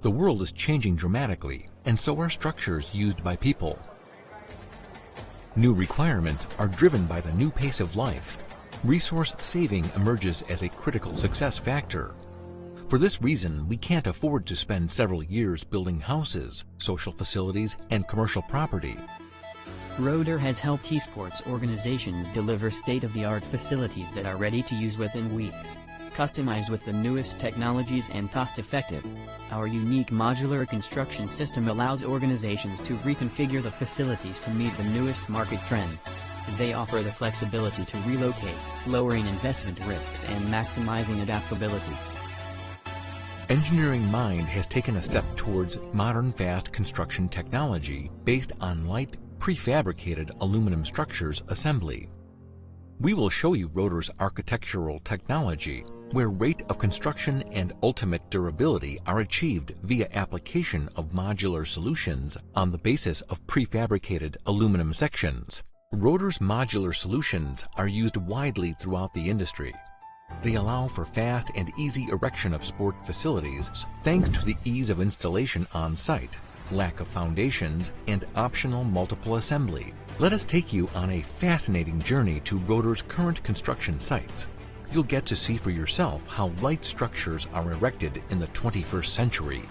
The world is changing dramatically, and so are structures used by people. New requirements are driven by the new pace of life. Resource saving emerges as a critical success factor. For this reason, we can't afford to spend several years building houses, social facilities, and commercial property. Röder has helped esports organizations deliver state-of-the-art facilities that are ready to use within weeks. Customized with the newest technologies and cost-effective. Our unique modular construction system allows organizations to reconfigure the facilities to meet the newest market trends. They offer the flexibility to relocate, lowering investment risks and maximizing adaptability. Engineering Mind has taken a step towards modern fast construction technology based on light, prefabricated aluminum structures assembly. We will show you Röder's architectural technology, where rate of construction and ultimate durability are achieved via application of modular solutions on the basis of prefabricated aluminum sections. Röder's modular solutions are used widely throughout the industry. They allow for fast and easy erection of sport facilities thanks to the ease of installation on site, lack of foundations, and optional multiple assembly. Let us take you on a fascinating journey to Röder's current construction sites. You'll get to see for yourself how light structures are erected in the 21st century.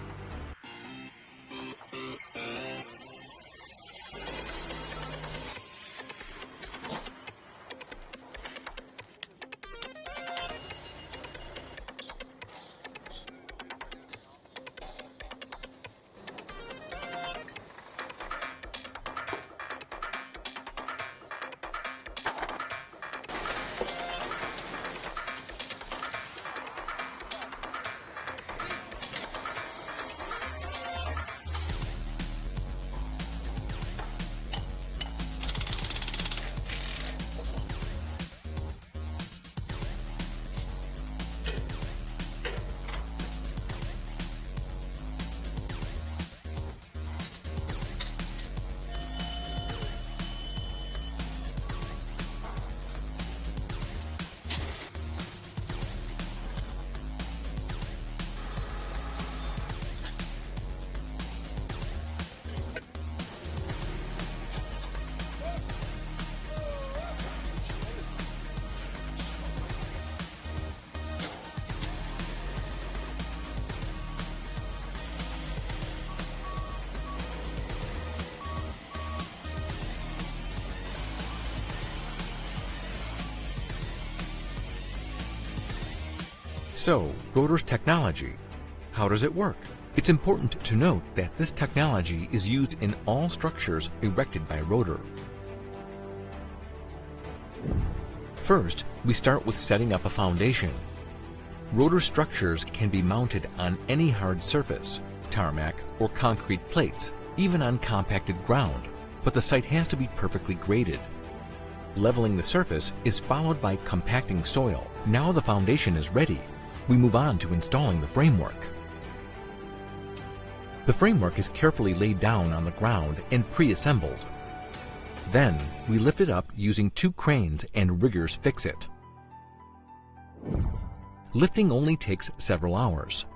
So, Röder's technology. How does it work? It's important to note that this technology is used in all structures erected by Röder. First, we start with setting up a foundation. Röder structures can be mounted on any hard surface, tarmac or concrete plates, even on compacted ground, but the site has to be perfectly graded. Leveling the surface is followed by compacting soil. Now the foundation is ready. We move on to installing the framework. The framework is carefully laid down on the ground and pre-assembled. Then, we lift it up using 2 cranes and riggers fix it. Lifting only takes several hours.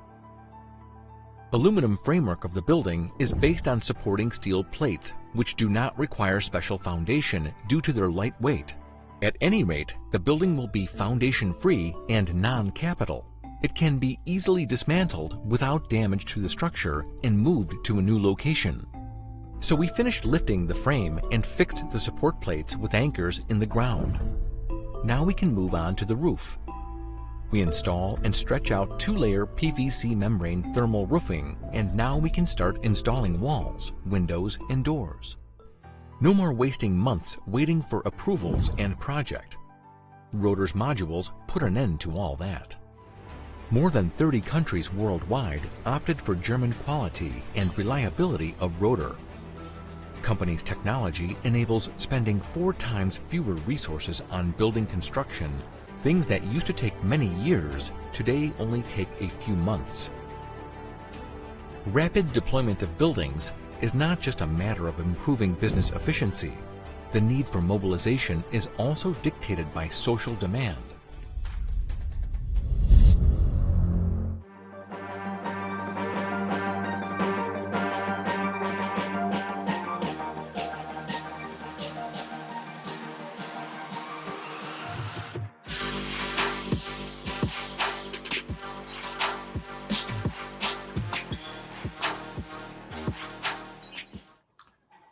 Aluminum framework of the building is based on supporting steel plates, which do not require special foundation due to their light weight. At any rate, the building will be foundation-free and non-capital. It can be easily dismantled without damage to the structure and moved to a new location. So we finished lifting the frame and fixed the support plates with anchors in the ground. Now we can move on to the roof. We install and stretch out 2-layer PVC membrane thermal roofing, and now we can start installing walls, windows, and doors. No more wasting months waiting for approvals and project. Röder's modules put an end to all that. More than 30 countries worldwide opted for German quality and reliability of Röder. Company's technology enables spending 4 times fewer resources on building construction. Things that used to take many years, today only take a few months. Rapid deployment of buildings is not just a matter of improving business efficiency. The need for mobilization is also dictated by social demand.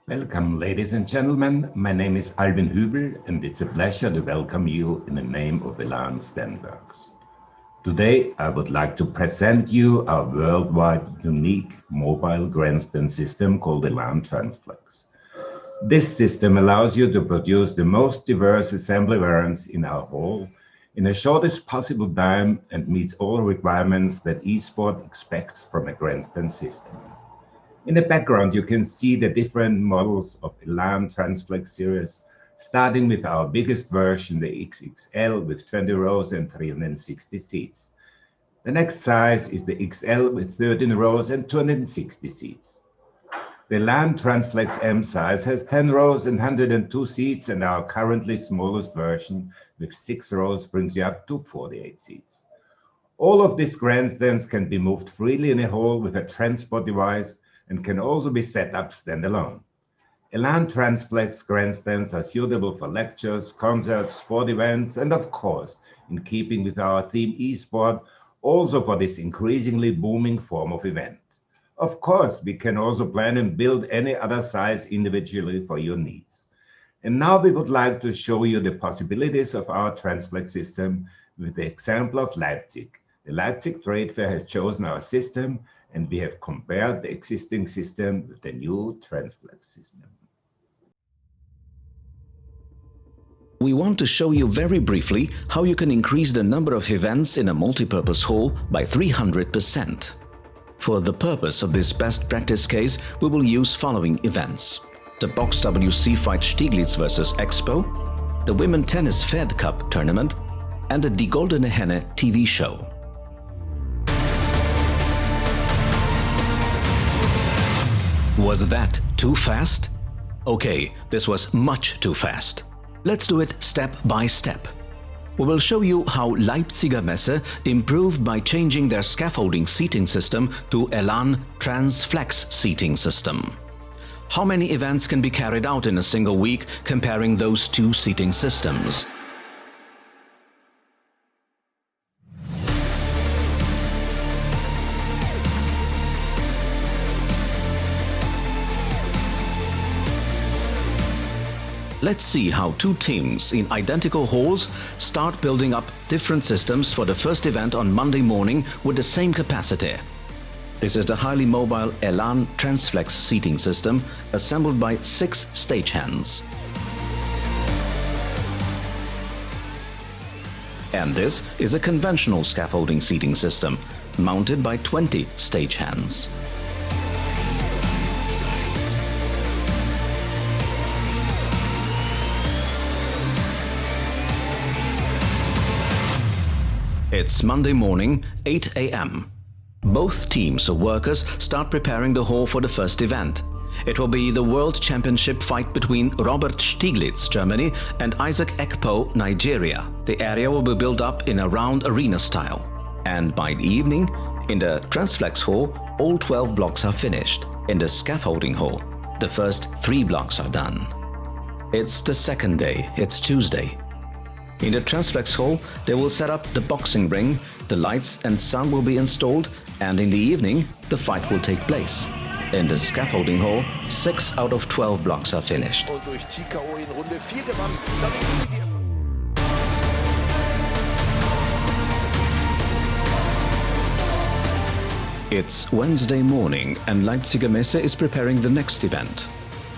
Welcome, ladies and gentlemen. My name is Albin Hübel, and it's a pleasure to welcome you in the name of Elan Stenworks. Today, I would like to present you our worldwide unique mobile grandstand system called Elan Transflex. This system allows you to produce the most diverse assembly variants in our hall in the shortest possible time and meets all requirements that Esports expects from a grandstand system. In the background, you can see the different models of Elan Transflex series, starting with our biggest version, the XXL, with 20 rows and 360 seats. The next size is the XL with 13 rows and 260 seats. The Elan Transflex M size has 10 rows and 102 seats, and our currently smallest version with 6 rows brings you up to 48 seats. All of these grandstands can be moved freely in a hall with a transport device and can also be set up standalone. Elan Transflex grandstands are suitable for lectures, concerts, sport events, and of course, in keeping with our theme eSport, also for this increasingly booming form of event. Of course, we can also plan and build any other size individually for your needs. And now we would like to show you the possibilities of our Transflex system with the example of Leipzig. The Leipzig Trade Fair has chosen our system, and we have compared the existing system with the new Transflex system. We want to show you very briefly how you can increase the number of events in a multipurpose hall by 300%. For the purpose of this best practice case, we will use following events: the Box WC fight Stieglitz vs Expo, the Women Tennis Fed Cup tournament, and the Die Goldene Henne TV show. Was that too fast? Okay, this was much too fast. Let's do it step by step. We will show you how Leipziger Messe improved by changing their scaffolding seating system to Elan Transflex seating system. How many events can be carried out in a single week comparing those two seating systems? Let's see how two teams in identical halls start building up different systems for the first event on Monday morning with the same capacity. This is the highly mobile Elan Transflex seating system assembled by 6 stagehands. And this is a conventional scaffolding seating system mounted by 20 stagehands. It's Monday morning, 8 a.m. Both teams of workers start preparing the hall for the first event. It will be the World Championship fight between Robert Stieglitz, Germany, and Isaac Ekpo, Nigeria. The area will be built up in a round arena style. And by the evening, in the Transflex hall, all 12 blocks are finished. In the scaffolding hall, the first 3 blocks are done. It's the second day, it's Tuesday. In the Transflex hall, they will set up the boxing ring, the lights and sound will be installed, and in the evening, the fight will take place. In the scaffolding hall, 6 out of 12 blocks are finished. It's Wednesday morning and Leipziger Messe is preparing the next event.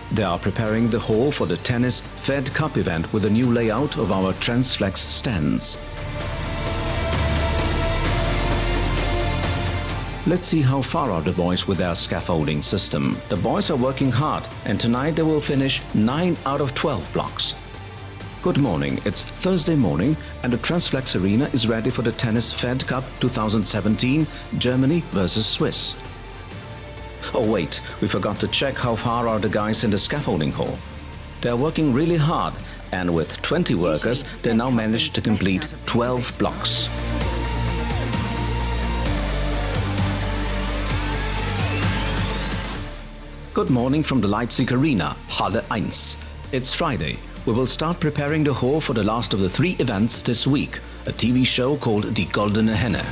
They are preparing the hall for the Tennis Fed Cup event with a new layout of our Transflex stands. Let's see how far are the boys with their scaffolding system. The boys are working hard and tonight they will finish 9 out of 12 blocks. Good morning, it's Thursday morning and the Transflex arena is ready for the Tennis Fed Cup 2017, Germany versus Swiss. Oh wait, we forgot to check how far are the guys in the scaffolding hall. They're working really hard and with 20 workers they now managed to complete 12 blocks. Good morning from the Leipzig arena, Halle 1. It's Friday. We will start preparing the hall for the last of the 3 events this week, a TV show called Die Goldene Henne.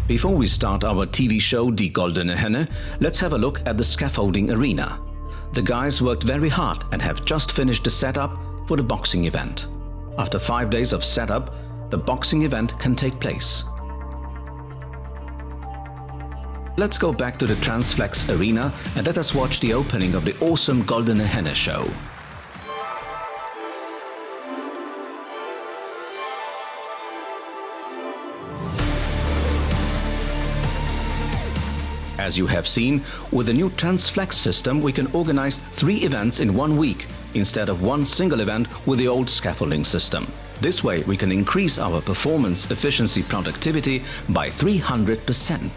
Before we start our TV show Die Goldene Henne, let's have a look at the scaffolding arena. The guys worked very hard and have just finished the setup for the boxing event. After 5 days of setup, the boxing event can take place. Let's go back to the Transflex arena and let us watch the opening of the awesome Goldene Henne show. As you have seen, with the new Transflex system we can organize 3 events in 1 week instead of 1 single event with the old scaffolding system. This way we can increase our performance, efficiency, productivity by 300%.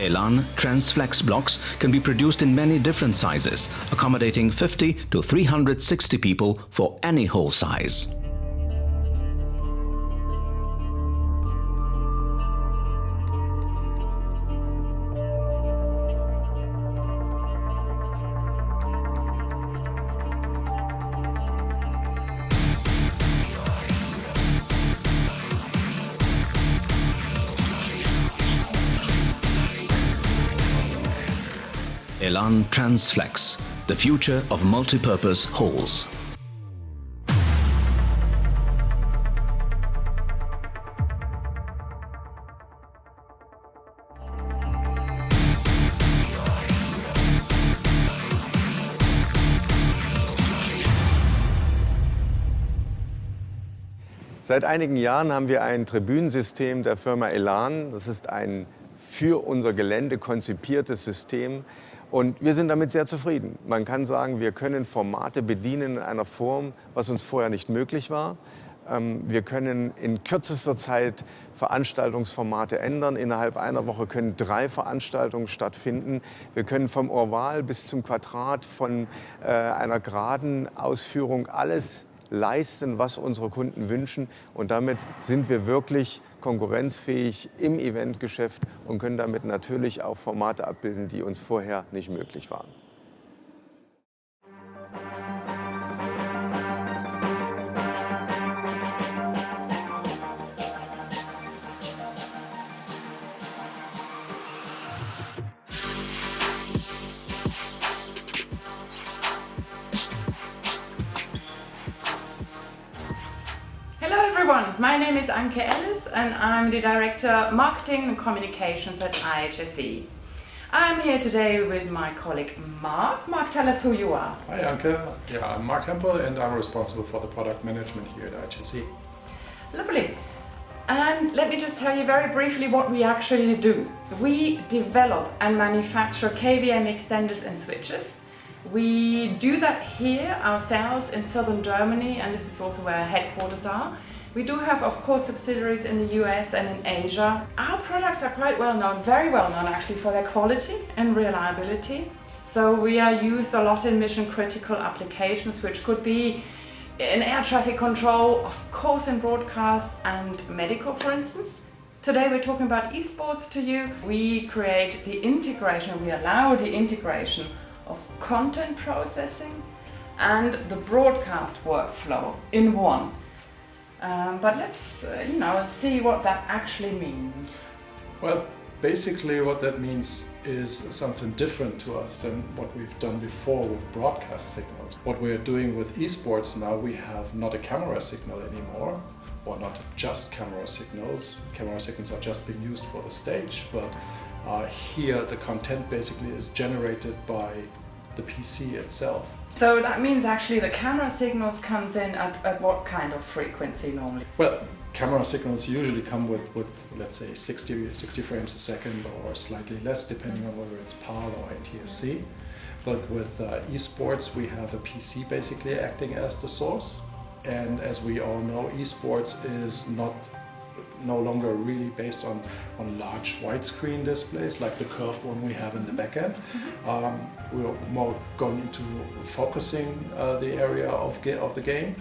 Elan Transflex blocks can be produced in many different sizes, accommodating 50 to 360 people for any hole size. Elan Transflex, the future of multi-purpose holes. Seit einigen Jahren haben wir ein Tribünensystem der Firma Elan. Das ist ein für unser Gelände konzipiertes System. Und wir sind damit sehr zufrieden. Man kann sagen, wir können Formate bedienen in einer Form, was uns vorher nicht möglich war. Wir können in kürzester Zeit Veranstaltungsformate ändern. Innerhalb einer Woche können 3 Veranstaltungen stattfinden. Wir können vom Oval bis zum Quadrat, von einer geraden Ausführung alles leisten, was unsere Kunden wünschen. Und damit sind wir wirklich konkurrenzfähig im Eventgeschäft und können damit natürlich auch Formate abbilden, die uns vorher nicht möglich waren. My name is Anke Ellis and I'm the Director Marketing and Communications at IHSE. I'm here today with my colleague Mark. Mark, tell us who you are. Hi Anke, I'm Mark Hempel and I'm responsible for the product management here at IHSE. Lovely. And let me just tell you very briefly what we actually do. We develop and manufacture KVM extenders and switches. We do that here ourselves in southern Germany, and this is also where our headquarters are. We do have, of course, subsidiaries in the US and in Asia. Our products are quite well known, very well known actually, for their quality and reliability. So we are used a lot in mission critical applications, which could be in air traffic control, of course in broadcast and medical, for instance. Today we're talking about esports to you. We create the integration, we allow the integration of content processing and the broadcast workflow in one. But let's see what that actually means. Well, basically what that means is something different to us than what we've done before with broadcast signals. What we're doing with esports now, we have not a camera signal anymore, or not just camera signals. Camera signals are just being used for the stage, but here the content basically is generated by the PC itself. So that means actually the camera signals comes in at what kind of frequency normally? Well, camera signals usually come with let's say 60 frames a second or slightly less, depending on whether it's PAL or NTSC. But with esports we have a PC basically acting as the source. And as we all know, esports is no longer really based on large widescreen displays like the curved one we have in the back end. We're more going into focusing the area of the game,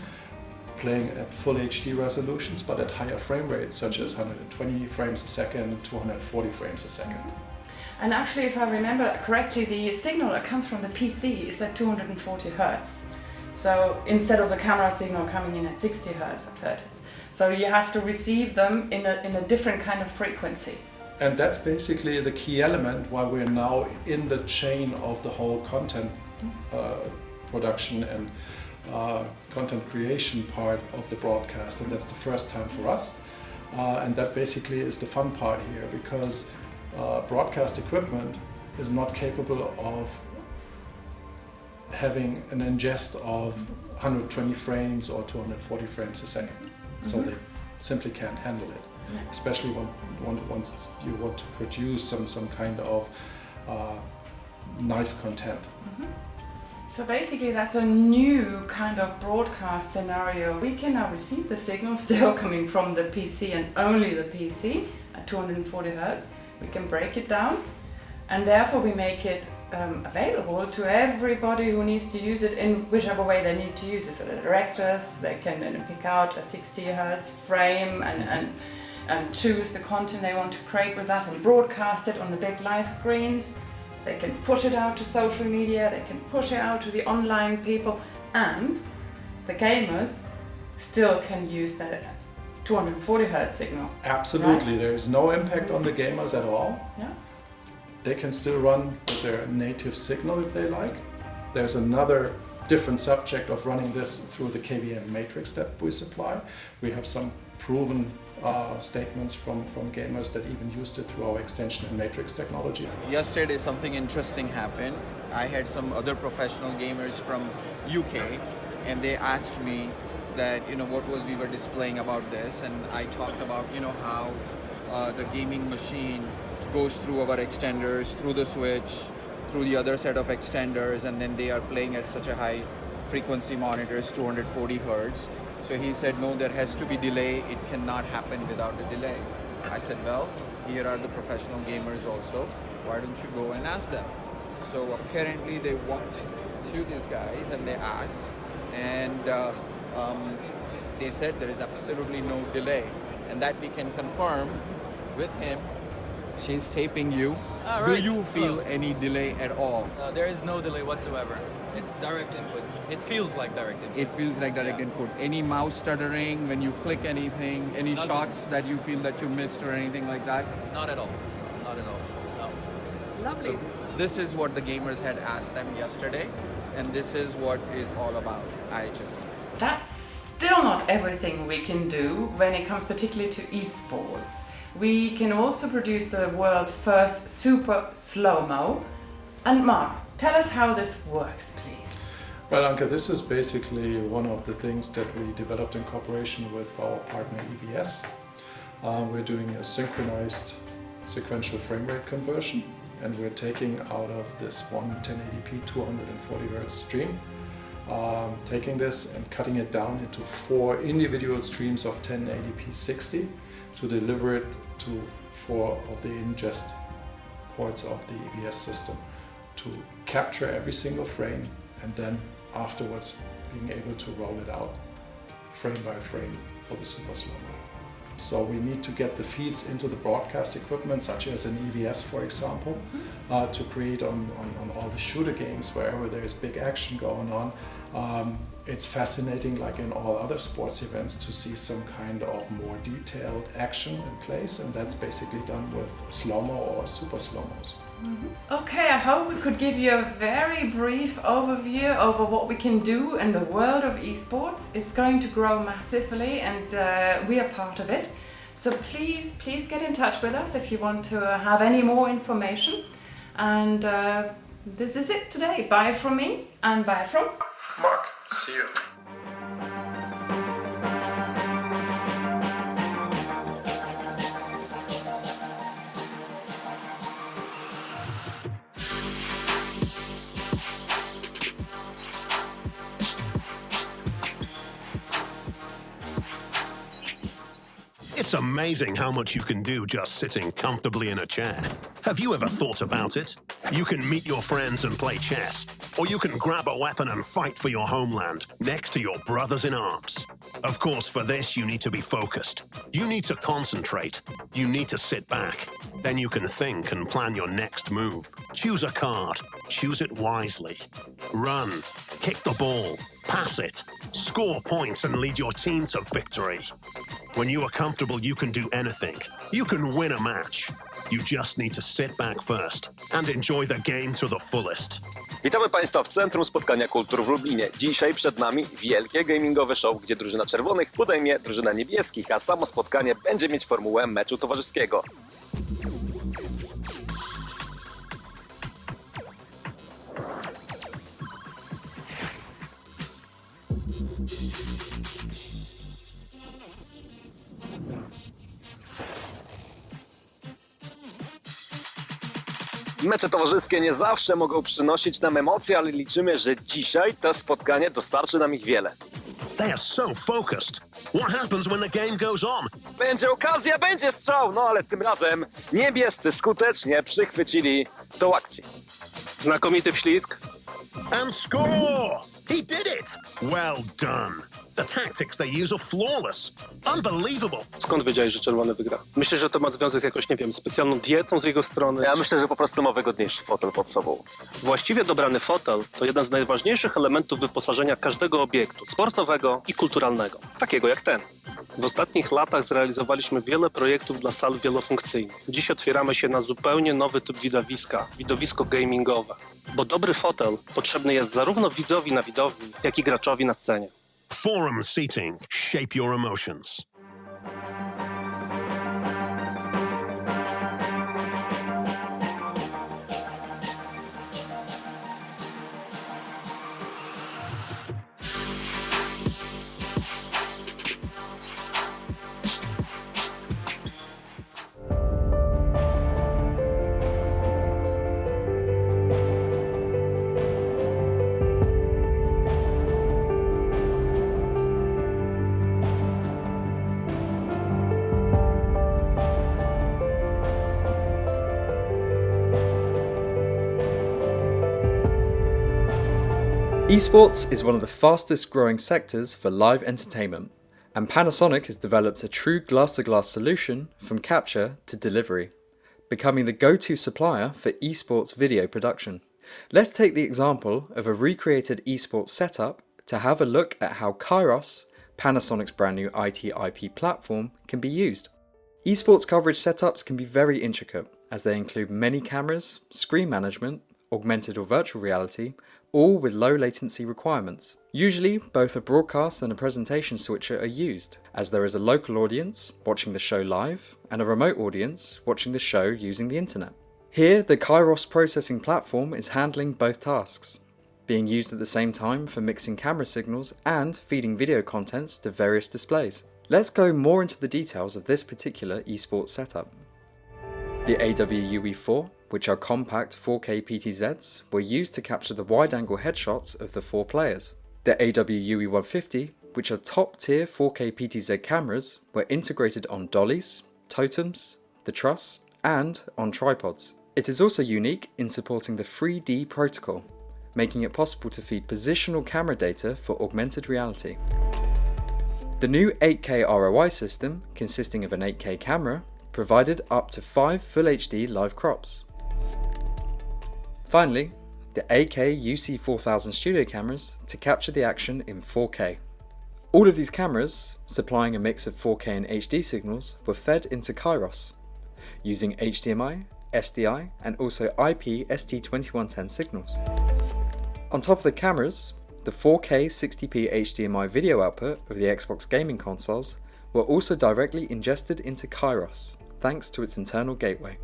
playing at full HD resolutions but at higher frame rates such as 120 frames a second, 240 frames a second. And actually, if I remember correctly, the signal that comes from the PC is at 240 Hertz. So instead of the camera signal coming in at 60 Hertz or 30 Hertz. So you have to receive them in a different kind of frequency. And that's basically the key element why we're now in the chain of the whole content production and content creation part of the broadcast, and that's the first time for us. And that basically is the fun part here, because broadcast equipment is not capable of having an ingest of 120 frames or 240 frames a second. So they simply can't handle it, especially once you want to produce some kind of nice content. So basically that's a new kind of broadcast scenario. We can now receive the signal still coming from the PC and only the PC at 240 Hertz. We can break it down, and therefore we make it available to everybody who needs to use it in whichever way they need to use it. So the directors, they can pick out a 60 Hertz frame and choose the content they want to create with that and broadcast it on the big live screens. They can push it out to social media, they can push it out to the online people, and the gamers still can use that 240 Hertz signal. Absolutely, right? There is no impact on the gamers at all. Yeah. They can still run with their native signal if they like. There's another different subject of running this through the KVM matrix that we supply. We have some proven statements from gamers that even used it through our extension and matrix technology. Yesterday something interesting happened. I had some other professional gamers from UK, and they asked me that, what we were displaying about this, and I talked about, how the gaming machine goes through our extenders, through the switch, through the other set of extenders, and then they are playing at such a high frequency monitors, 240 Hertz. So he said, no, there has to be delay. It cannot happen without a delay. I said, well, here are the professional gamers also. Why don't you go and ask them? So apparently they walked to these guys and they asked, and they said there is absolutely no delay, and that we can confirm with him. She's taping you. Right. Do you feel any delay at all? There is no delay whatsoever. It's direct input. It feels like direct input. It feels like direct input. Any mouse stuttering when you click anything? Any Nothing. shots that you feel that you missed or anything like that? Not at all. Not at all. No. Lovely. So this is what the gamers had asked them yesterday, and this is what is all about IHSE. That's still not everything we can do when it comes particularly to esports. We can also produce the world's first super slow-mo. And Mark, tell us how this works, please. Well, Anke, this is basically one of the things that we developed in cooperation with our partner EVS. We're doing a synchronized sequential frame rate conversion, and we're taking out of this one 1080p 240 Hertz stream, taking this and cutting it down into 4 individual streams of 1080p 60 to deliver it to 4 of the ingest ports of the EVS system to capture every single frame, and then afterwards being able to roll it out frame by frame for the super slow-mo. So we need to get the feeds into the broadcast equipment, such as an EVS, for example, to create on all the shooter games wherever there's big action going on. It's fascinating, like in all other sports events, to see some kind of more detailed action in place, and that's basically done with slow-mo or super slow-mos. Okay, I hope we could give you a very brief overview over what we can do in the world of esports. It's going to grow massively, and we are part of it. So please get in touch with us if you want to have any more information. And this is it today. Bye from me and bye from Mark, see you. It's amazing how much you can do just sitting comfortably in a chair. Have you ever thought about it? You can meet your friends and play chess, or you can grab a weapon and fight for your homeland next to your brothers in arms. Of course, for this, you need to be focused. You need to concentrate. You need to sit back. Then you can think and plan your next move. Choose a card. Choose it wisely. Run. Kick the ball. Pass it, score points and lead your team to victory. When you are comfortable, you can do anything. You can win a match. You just need to sit back first and enjoy the game to the fullest. Witamy Państwa w Centrum Spotkania Kultur w Lublinie. Dzisiaj przed nami wielkie gamingowe show, gdzie drużyna czerwonych podejmie drużynę niebieskich, a samo spotkanie będzie mieć formułę meczu towarzyskiego. Mecze towarzyskie nie zawsze mogą przynosić nam emocje, ale liczymy, że dzisiaj to spotkanie dostarczy nam ich wiele. They are so focused. What happens when the game goes on? Będzie okazja, będzie strzał, no ale tym razem niebiescy skutecznie przychwycili tą akcję. Znakomity wślizg. And score! He did it! Well done. The tactics they use are flawless. Unbelievable. Skąd wiedziałeś, że czerwony wygra? Myślę, że to ma związek z jakąś, nie wiem, specjalną dietą z jego strony? Ja myślę, że po prostu ma wygodniejszy fotel pod sobą. Właściwie dobrany fotel to jeden z najważniejszych elementów wyposażenia każdego obiektu sportowego i kulturalnego, takiego jak ten. W ostatnich latach zrealizowaliśmy wiele projektów dla sal wielofunkcyjnych. Dziś otwieramy się na zupełnie nowy typ widowiska, widowisko gamingowe. Bo dobry fotel potrzebny jest zarówno widzowi na widowni, jak i graczowi na scenie. Forum seating. Shape your emotions. Esports is one of the fastest growing sectors for live entertainment, and Panasonic has developed a true glass-to-glass solution from capture to delivery, becoming the go-to supplier for esports video production. Let's take the example of a recreated esports setup to have a look at how Kairos, Panasonic's brand new IT/IP platform, can be used. Esports coverage setups can be very intricate, as they include many cameras, screen management, augmented or virtual reality, all with low latency requirements. Usually, both a broadcast and a presentation switcher are used, as there is a local audience watching the show live and a remote audience watching the show using the internet. Here, the Kairos processing platform is handling both tasks, being used at the same time for mixing camera signals and feeding video contents to various displays. Let's go more into the details of this particular esports setup. The AWUE4, which are compact 4K PTZs, were used to capture the wide-angle headshots of the 4 players. The AWUE150, which are top-tier 4K PTZ cameras, were integrated on dollies, totems, the truss, and on tripods. It is also unique in supporting the 3D protocol, making it possible to feed positional camera data for augmented reality. The new 8K ROI system, consisting of an 8K camera, provided up to 5 Full HD live crops. Finally, the AK UC4000 studio cameras to capture the action in 4K. All of these cameras, supplying a mix of 4K and HD signals, were fed into Kairos, using HDMI, SDI and also IP ST2110 signals. On top of the cameras, the 4K 60p HDMI video output of the Xbox gaming consoles were also directly ingested into Kairos, thanks to its internal gateway.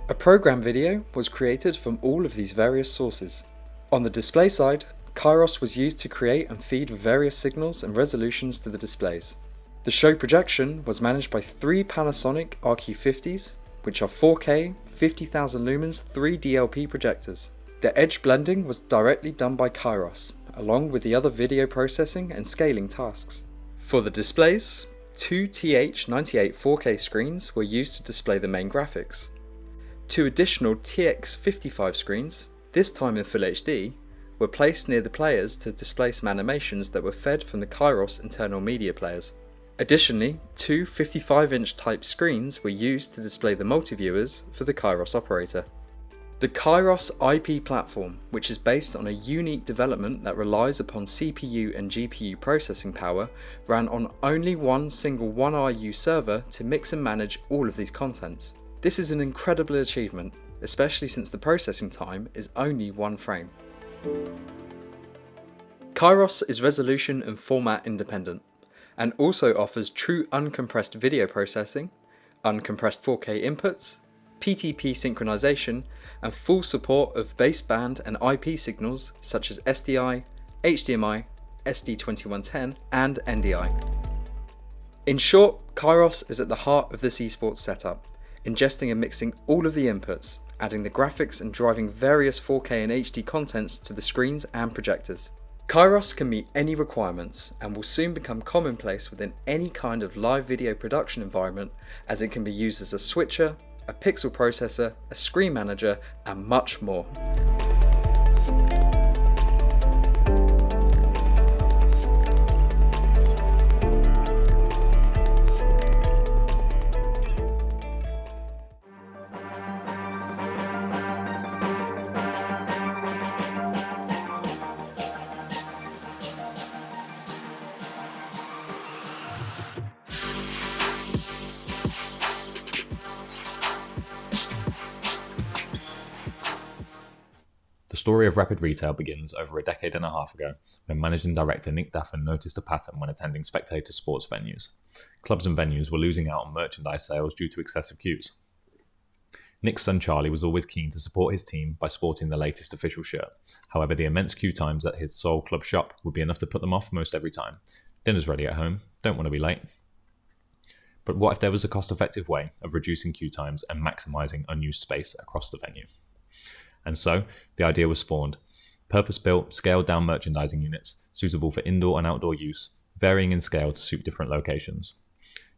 A program video was created from all of these various sources. On the display side, Kairos was used to create and feed various signals and resolutions to the displays. The show projection was managed by 3 Panasonic RQ50s, which are 4K, 50,000 lumens 3 DLP projectors. The edge blending was directly done by Kairos, along with the other video processing and scaling tasks. For the displays, 2 TH98 4K screens were used to display the main graphics. 2 additional TX55 screens, this time in Full HD, were placed near the players to display some animations that were fed from the Kairos internal media players. Additionally, 2 55-inch type screens were used to display the multi-viewers for the Kairos operator. The Kairos IP platform, which is based on a unique development that relies upon CPU and GPU processing power, ran on only one single 1RU server to mix and manage all of these contents. This is an incredible achievement, especially since the processing time is only 1 frame. Kairos is resolution and format independent, and also offers true uncompressed video processing, uncompressed 4K inputs, PTP synchronization, and full support of baseband and IP signals such as SDI, HDMI, SD2110, and NDI. In short, Kairos is at the heart of this esports setup, ingesting and mixing all of the inputs, adding the graphics and driving various 4K and HD contents to the screens and projectors. Kairos can meet any requirements and will soon become commonplace within any kind of live video production environment, as it can be used as a switcher, a pixel processor, a screen manager, and much more. The story of Rapid Retail begins over a decade and a half ago, when Managing Director Nick Daffin noticed a pattern when attending spectator sports venues. Clubs and venues were losing out on merchandise sales due to excessive queues. Nick's son Charlie was always keen to support his team by sporting the latest official shirt. However, the immense queue times at his sole club shop would be enough to put them off most every time. Dinner's ready at home, don't want to be late. But what if there was a cost-effective way of reducing queue times and maximising unused space across the venue? And so, the idea was spawned. Purpose-built, scaled-down merchandising units, suitable for indoor and outdoor use, varying in scale to suit different locations.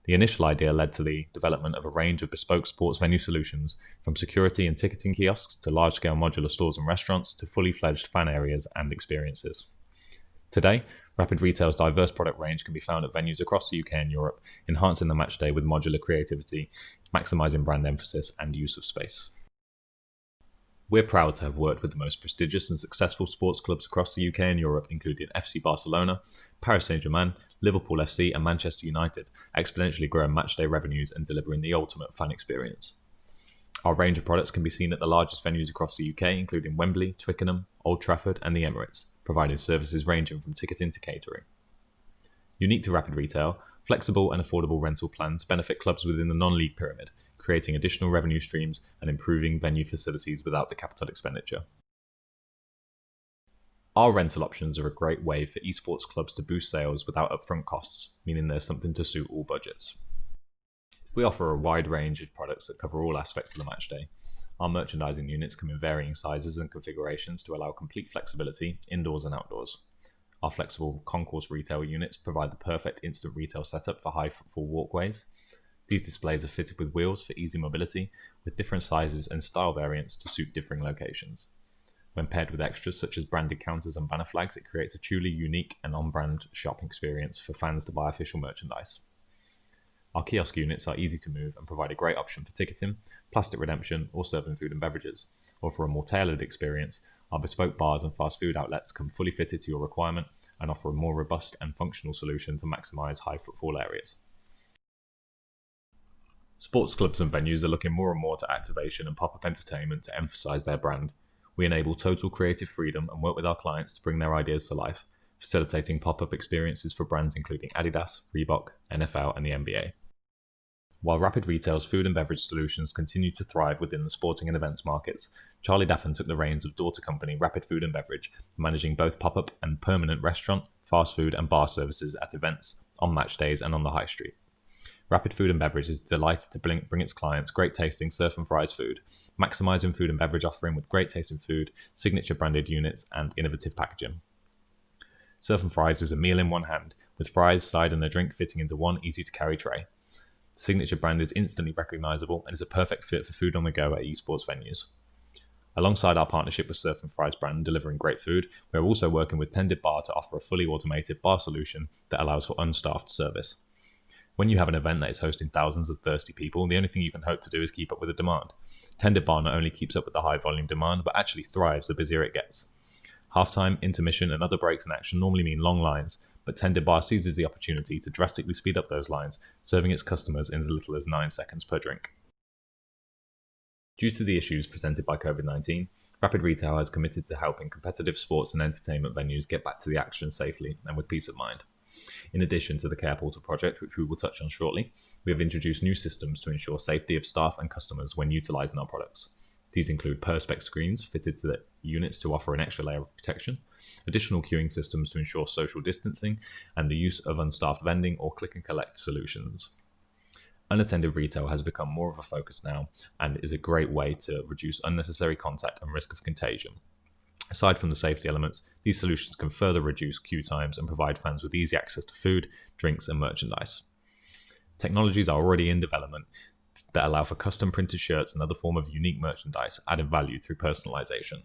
The initial idea led to the development of a range of bespoke sports venue solutions, from security and ticketing kiosks to large-scale modular stores and restaurants to fully fledged fan areas and experiences. Today, Rapid Retail's diverse product range can be found at venues across the UK and Europe, enhancing the match day with modular creativity, maximising brand emphasis and use of space. We're proud to have worked with the most prestigious and successful sports clubs across the UK and Europe, including FC Barcelona, Paris Saint-Germain, Liverpool FC and Manchester United, exponentially growing matchday revenues and delivering the ultimate fan experience. Our range of products can be seen at the largest venues across the UK, including Wembley, Twickenham, Old Trafford and the Emirates, providing services ranging from ticketing to catering. Unique to Rapid Retail, flexible and affordable rental plans benefit clubs within the non-league pyramid, creating additional revenue streams and improving venue facilities without the capital expenditure. Our rental options are a great way for esports clubs to boost sales without upfront costs, meaning there's something to suit all budgets. We offer a wide range of products that cover all aspects of the match day. Our merchandising units come in varying sizes and configurations to allow complete flexibility indoors and outdoors. Our flexible concourse retail units provide the perfect instant retail setup for high footfall walkways. These displays are fitted with wheels for easy mobility, with different sizes and style variants to suit differing locations. When paired with extras such as branded counters and banner flags, it creates a truly unique and on-brand shopping experience for fans to buy official merchandise. Our kiosk units are easy to move and provide a great option for ticketing, plastic redemption, or serving food and beverages. Or for a more tailored experience, our bespoke bars and fast food outlets come fully fitted to your requirement and offer a more robust and functional solution to maximise high footfall areas. Sports clubs and venues are looking more and more to activation and pop-up entertainment to emphasise their brand. We enable total creative freedom and work with our clients to bring their ideas to life, facilitating pop-up experiences for brands including Adidas, Reebok, NFL and the NBA. While Rapid Retail's food and beverage solutions continue to thrive within the sporting and events markets, Charlie Daffin took the reins of daughter company Rapid Food and Beverage, managing both pop-up and permanent restaurant, fast food and bar services at events, on match days and on the high street. Rapid Food and Beverage is delighted to bring its clients great tasting surf and fries food, maximising food and beverage offering with great tasting food, signature branded units and innovative packaging. Surf and fries is a meal in one hand, with fries, side and a drink fitting into one easy to carry tray. The signature brand is instantly recognisable and is a perfect fit for food on the go at esports venues. Alongside our partnership with Surf and Fries brand delivering great food, we are also working with Tended Bar to offer a fully automated bar solution that allows for unstaffed service. When you have an event that is hosting thousands of thirsty people, the only thing you can hope to do is keep up with the demand. Tended bar not only keeps up with the high volume demand, but actually thrives the busier it gets. Halftime, intermission, and other breaks in action normally mean long lines, but Tended bar seizes the opportunity to drastically speed up those lines, serving its customers in as little as 9 seconds per drink. Due to the issues presented by COVID-19, Rapid Retail has committed to helping competitive sports and entertainment venues get back to the action safely and with peace of mind. In addition to the Care Portal project, which we will touch on shortly, we have introduced new systems to ensure safety of staff and customers when utilising our products. These include perspex screens fitted to the units to offer an extra layer of protection, additional queuing systems to ensure social distancing, and the use of unstaffed vending or click and collect solutions. Unattended retail has become more of a focus now and is a great way to reduce unnecessary contact and risk of contagion. Aside from the safety elements, these solutions can further reduce queue times and provide fans with easy access to food, drinks, and merchandise. Technologies are already in development that allow for custom printed shirts and other form of unique merchandise, added value through personalization.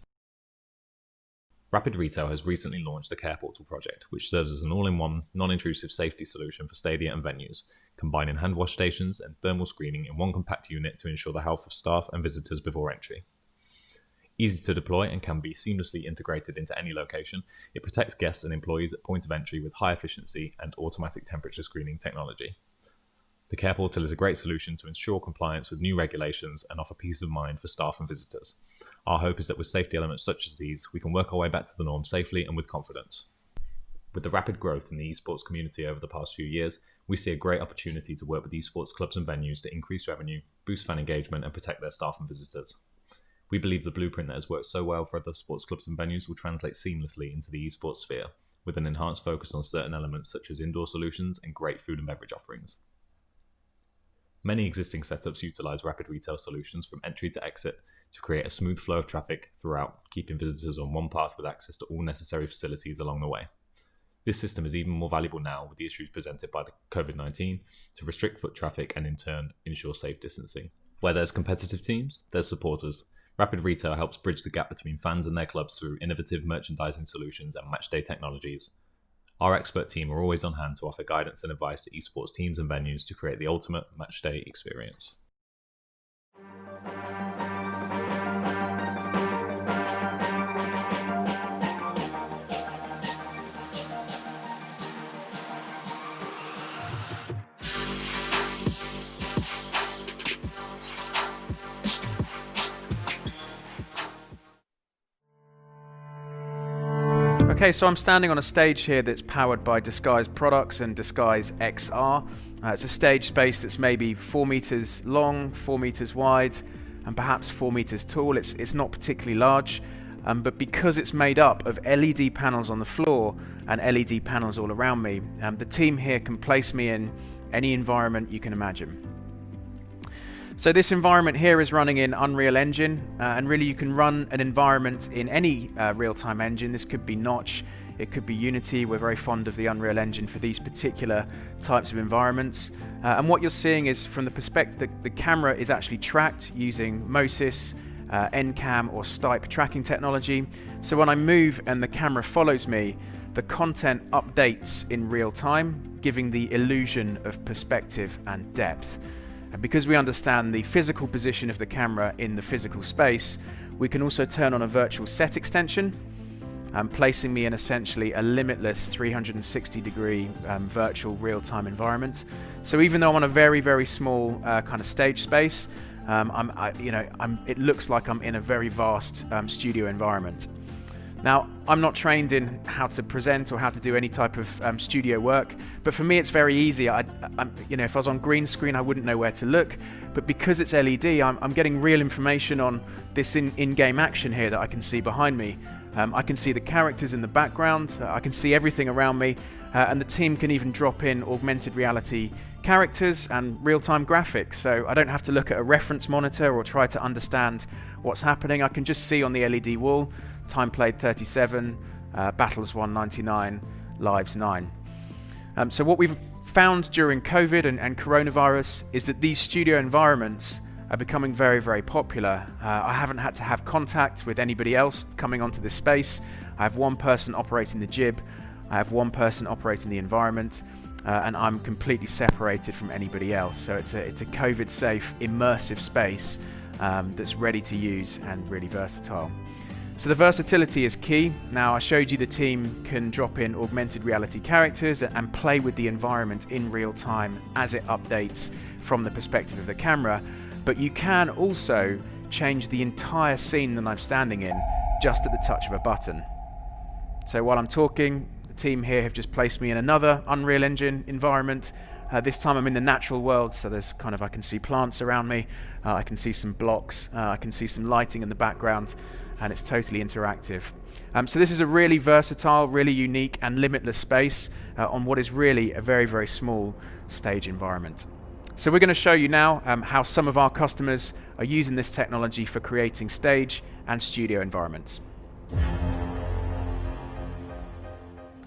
Rapid Retail has recently launched the Care Portal project, which serves as an all-in-one, non-intrusive safety solution for stadia and venues, combining hand wash stations and thermal screening in one compact unit to ensure the health of staff and visitors before entry. Easy to deploy and can be seamlessly integrated into any location, it protects guests and employees at point of entry with high efficiency and automatic temperature screening technology. The Care Portal is a great solution to ensure compliance with new regulations and offer peace of mind for staff and visitors. Our hope is that with safety elements such as these, we can work our way back to the norm safely and with confidence. With the rapid growth in the esports community over the past few years, we see a great opportunity to work with esports clubs and venues to increase revenue, boost fan engagement, and protect their staff and visitors. We believe the blueprint that has worked so well for other sports clubs and venues will translate seamlessly into the esports sphere, with an enhanced focus on certain elements such as indoor solutions and great food and beverage offerings. Many existing setups utilize Rapid Retail solutions from entry to exit to create a smooth flow of traffic throughout, keeping visitors on one path with access to all necessary facilities along the way. This system is even more valuable now with the issues presented by the COVID-19 to restrict foot traffic and in turn ensure safe distancing. Where there's competitive teams, there's supporters. Rapid Retail helps bridge the gap between fans and their clubs through innovative merchandising solutions and matchday technologies. Our expert team are always on hand to offer guidance and advice to esports teams and venues to create the ultimate matchday experience. Okay, so I'm standing on a stage here that's powered by Disguise products and Disguise XR. It's a stage space that's maybe 4 meters long, 4 meters wide, and perhaps 4 meters tall. It's not particularly large, but because it's made up of LED panels on the floor and LED panels all around me, the team here can place me in any environment you can imagine. So this environment here is running in Unreal Engine, and really you can run an environment in any real-time engine. This could be Notch, it could be Unity. We're very fond of the Unreal Engine for these particular types of environments. And what you're seeing is from the perspective that the camera is actually tracked using MOSIS, NCAM or Stipe tracking technology. So when I move and the camera follows me, the content updates in real time, giving the illusion of perspective and depth. And because we understand the physical position of the camera in the physical space, we can also turn on a virtual set extension, placing me in essentially a limitless 360-degree virtual real-time environment. So even though I'm on a very, very small kind of stage space, it looks like I'm in a very vast studio environment. Now, I'm not trained in how to present or how to do any type of studio work, but for me it's very easy. If I was on green screen, I wouldn't know where to look, but because it's LED, I'm getting real information on this in-game action here that I can see behind me. I can see the characters in the background, I can see everything around me, and the team can even drop in augmented reality characters and real-time graphics, so I don't have to look at a reference monitor or try to understand what's happening. I can just see on the LED wall, time played 37, battles 199, lives 9. So what we've found during COVID and coronavirus is that these studio environments are becoming very, very popular. I haven't had to have contact with anybody else coming onto this space. I have one person operating the jib, I have one person operating the environment, and I'm completely separated from anybody else. So it's a COVID-safe, immersive space that's ready to use and really versatile. So the versatility is key. Now, I showed you the team can drop in augmented reality characters and play with the environment in real time as it updates from the perspective of the camera, but you can also change the entire scene that I'm standing in just at the touch of a button. So while I'm talking, the team here have just placed me in another Unreal Engine environment. This time I'm in the natural world, so there's I can see plants around me, I can see some blocks, I can see some lighting in the background, and it's totally interactive. So this is a really versatile, really unique and limitless space on what is really a very, very small stage environment. So we're going to show you now how some of our customers are using this technology for creating stage and studio environments.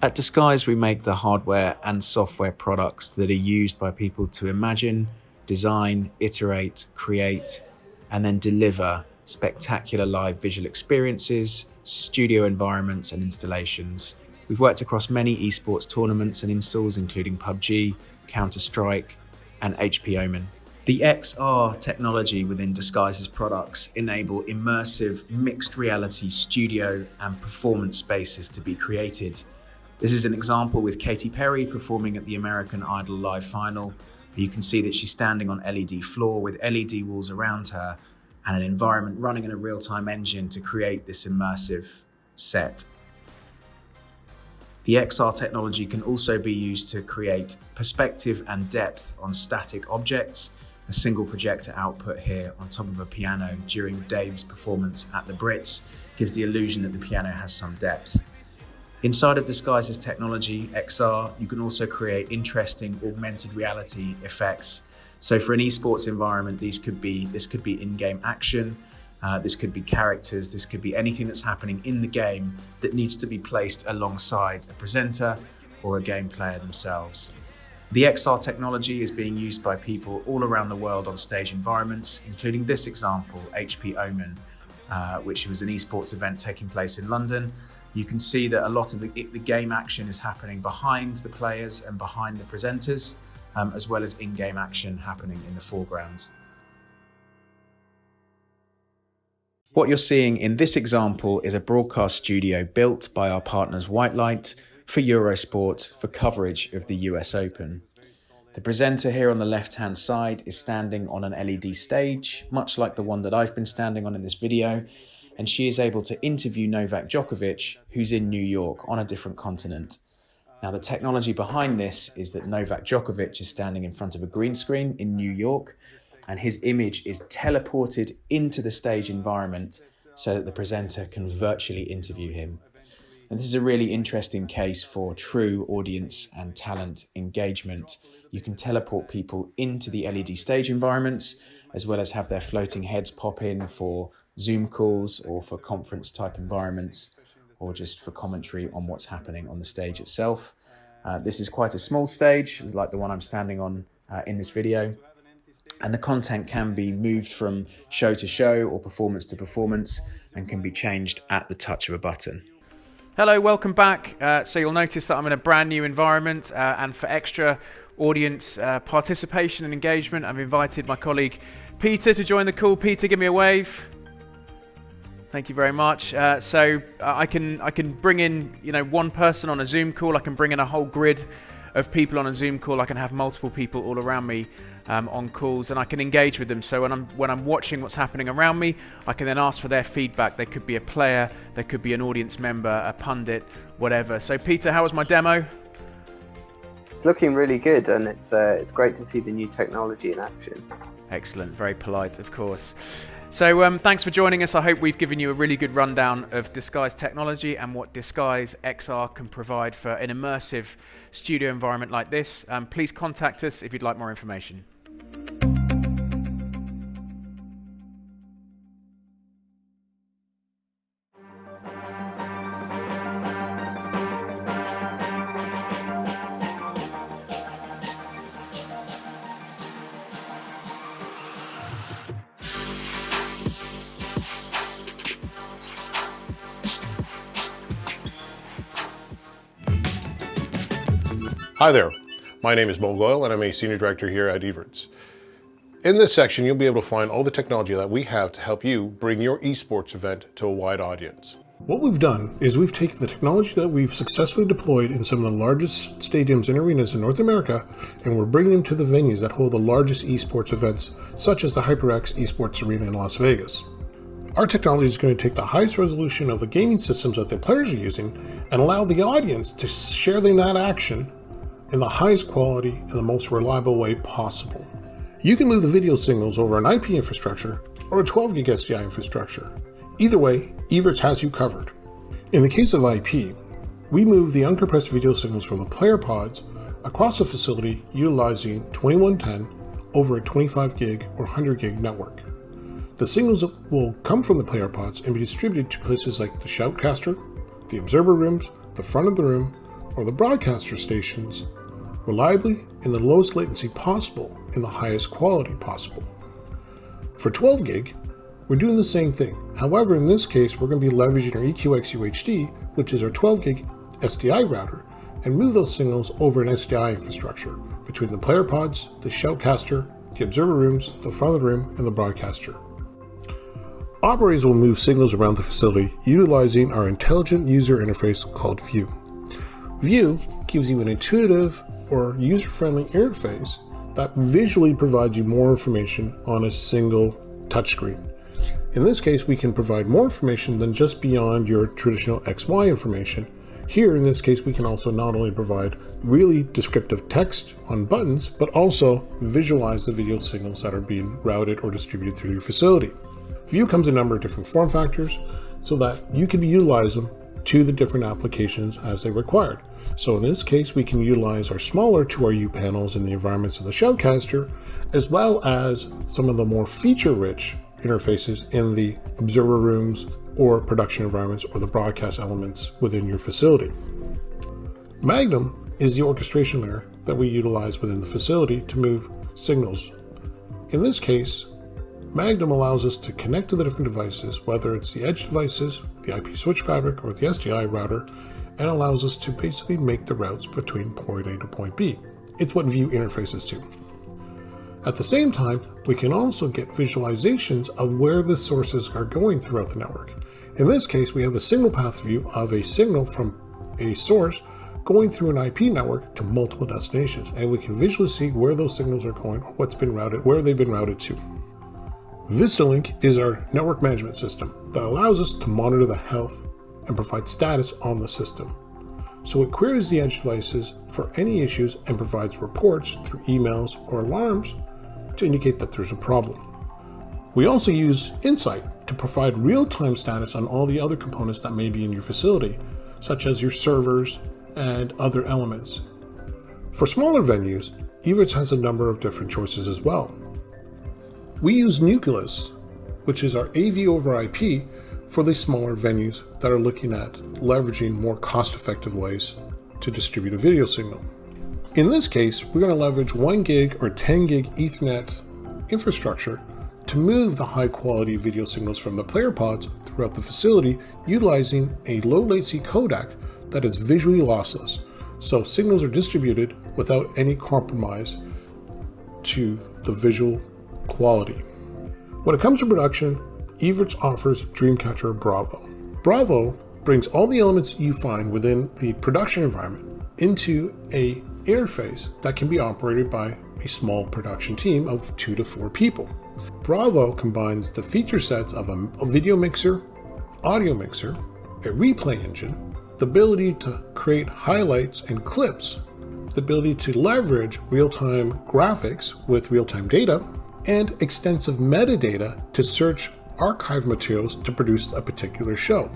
At Disguise, we make the hardware and software products that are used by people to imagine, design, iterate, create, and then deliver spectacular live visual experiences, studio environments, and installations. We've worked across many esports tournaments and installs, including PUBG, Counter-Strike, and HP Omen. The XR technology within Disguise's products enable immersive mixed reality studio and performance spaces to be created. This is an example with Katy Perry performing at the American Idol Live Final. You can see that she's standing on LED floor with LED walls around her and an environment running in a real-time engine to create this immersive set. The XR technology can also be used to create perspective and depth on static objects. A single projector output here on top of a piano during Dave's performance at the Brits gives the illusion that the piano has some depth. Inside of Disguise's technology, XR, you can also create interesting augmented reality effects. So for an esports environment, this could be in-game action, this could be characters, this could be anything that's happening in the game that needs to be placed alongside a presenter or a game player themselves. The XR technology is being used by people all around the world on stage environments, including this example, HP Omen, which was an esports event taking place in London. You can see that a lot of the game action is happening behind the players and behind the presenters, as well as in-game action happening in the foreground. What you're seeing in this example is a broadcast studio built by our partners Whitelight for Eurosport for coverage of the US Open. The presenter here on the left-hand side is standing on an LED stage, much like the one that I've been standing on in this video, and she is able to interview Novak Djokovic, who's in New York on a different continent. Now, the technology behind this is that Novak Djokovic is standing in front of a green screen in New York, and his image is teleported into the stage environment so that the presenter can virtually interview him. And this is a really interesting case for true audience and talent engagement. You can teleport people into the LED stage environments, as well as have their floating heads pop in for Zoom calls or for conference type environments, or just for commentary on what's happening on the stage itself. This is quite a small stage, like the one I'm standing on in this video. And the content can be moved from show to show or performance to performance and can be changed at the touch of a button. Hello, welcome back. So you'll notice that I'm in a brand new environment, and for extra audience participation and engagement, I've invited my colleague Peter to join the call. Peter, give me a wave. Thank you very much. So I can bring in one person on a Zoom call. I can bring in a whole grid of people on a Zoom call. I can have multiple people all around me on calls, and I can engage with them. So when I'm watching what's happening around me, I can then ask for their feedback. They could be a player, they could be an audience member, a pundit, whatever. So Peter, how was my demo? It's looking really good, and it's great to see the new technology in action. Excellent, very polite, of course. So thanks for joining us. I hope we've given you a really good rundown of Disguise technology and what Disguise XR can provide for an immersive studio environment like this. Please contact us if you'd like more information. Hi there. My name is Modular and I'm a Senior Director here at Evertz. In this section, you'll be able to find all the technology that we have to help you bring your esports event to a wide audience. What we've done is we've taken the technology that we've successfully deployed in some of the largest stadiums and arenas in North America, and we're bringing them to the venues that hold the largest esports events, such as the HyperX Esports Arena in Las Vegas. Our technology is going to take the highest resolution of the gaming systems that the players are using and allow the audience to share in that action in the highest quality and the most reliable way possible. You can move the video signals over an IP infrastructure or a 12 gig SDI infrastructure. Either way, Evertz has you covered. In the case of IP, we move the uncompressed video signals from the player pods across the facility utilizing 2110 over a 25 gig or 100 gig network. The signals will come from the player pods and be distributed to places like the shoutcaster, the observer rooms, the front of the room, or the broadcaster stations reliably in the lowest latency possible in the highest quality possible. For 12 gig, we're doing the same thing. However, in this case, we're going to be leveraging our EQX UHD, which is our 12 gig SDI router, and move those signals over an SDI infrastructure between the player pods, the shoutcaster, the observer rooms, the front of the room, and the broadcaster. Operators will move signals around the facility utilizing our intelligent user interface called View. View gives you an intuitive or user-friendly interface that visually provides you more information on a single touchscreen. In this case, we can provide more information than just beyond your traditional XY information. Here, in this case, we can also not only provide really descriptive text on buttons, but also visualize the video signals that are being routed or distributed through your facility. View comes in a number of different form factors so that you can utilize them to the different applications as they required. So in this case, we can utilize our smaller 2RU panels in the environments of the shoutcaster, as well as some of the more feature-rich interfaces in the observer rooms or production environments or the broadcast elements within your facility. Magnum is the orchestration layer that we utilize within the facility to move signals. In this case, Magnum allows us to connect to the different devices, whether it's the edge devices, the IP switch fabric, or the SDI router, and allows us to basically make the routes between point A to point B. It's what View interfaces to. At the same time, we can also get visualizations of where the sources are going throughout the network. In this case, we have a single path view of a signal from a source going through an IP network to multiple destinations, and we can visually see where those signals are going, what's been routed, where they've been routed to. VistaLink is our network management system that allows us to monitor the health and provide status on the system. So it queries the edge devices for any issues and provides reports through emails or alarms to indicate that there's a problem. We also use Insight to provide real-time status on all the other components that may be in your facility, such as your servers and other elements. For smaller venues, Evertz has a number of different choices as well. We use Nucleus, which is our AV over IP for the smaller venues that are looking at leveraging more cost-effective ways to distribute a video signal. In this case, we're going to leverage 1 gig or 10 gig Ethernet infrastructure to move the high-quality video signals from the player pods throughout the facility utilizing a low-latency codec that is visually lossless, so signals are distributed without any compromise to the visual quality. When it comes to production, Evertz offers Dreamcatcher Bravo. Bravo brings all the elements you find within the production environment into a interface that can be operated by a small production team of 2 to 4 people. Bravo combines the feature sets of a video mixer, audio mixer, a replay engine, the ability to create highlights and clips, the ability to leverage real-time graphics with real-time data, and extensive metadata to search archive materials to produce a particular show.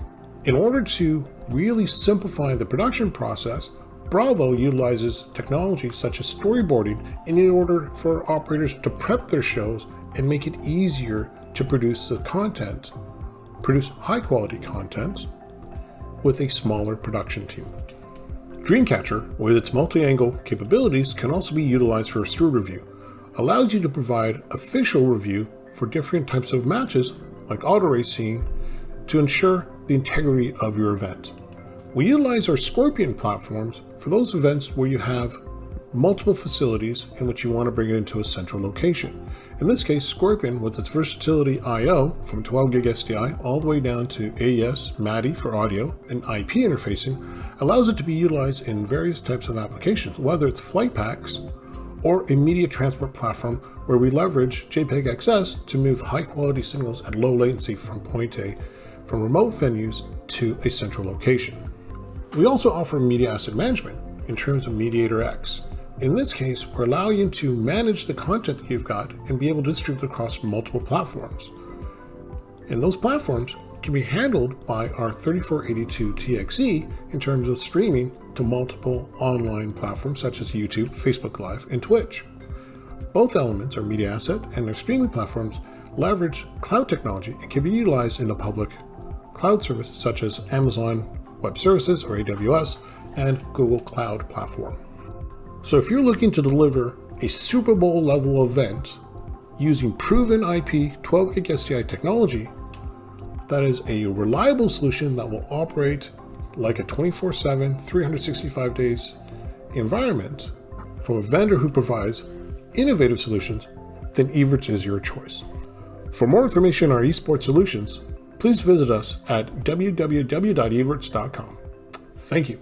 In order to really simplify the production process, Bravo utilizes technology such as storyboarding in order for operators to prep their shows and make it easier to produce the content, produce high quality content with a smaller production team. Dreamcatcher, with its multi-angle capabilities, can also be utilized for steward review, allows you to provide official review for different types of matches like auto racing to ensure the integrity of your event. We utilize our Scorpion platforms for those events where you have multiple facilities in which you want to bring it into a central location. In this case, Scorpion, with its versatility I/O from 12 gig SDI all the way down to AES, MADI for audio, and IP interfacing, allows it to be utilized in various types of applications, whether it's flight packs or a media transport platform where we leverage JPEG XS to move high quality signals at low latency from point A, from remote venues to a central location. We also offer media asset management in terms of Mediator X. In this case, we're allowing you to manage the content that you've got and be able to distribute it across multiple platforms. And those platforms can be handled by our 3482 TXE in terms of streaming to multiple online platforms such as YouTube, Facebook Live, and Twitch. Both elements, our media asset and our streaming platforms, leverage cloud technology and can be utilized in the public cloud service such as Amazon Web Services or AWS and Google Cloud Platform. So if you're looking to deliver a Super Bowl level event using proven IP 12 gig SDI technology, that is a reliable solution that will operate like a 24/7, 365 days environment from a vendor who provides innovative solutions, then Evertz is your choice. For more information on our esports solutions, please visit us at www.evertz.com. Thank you.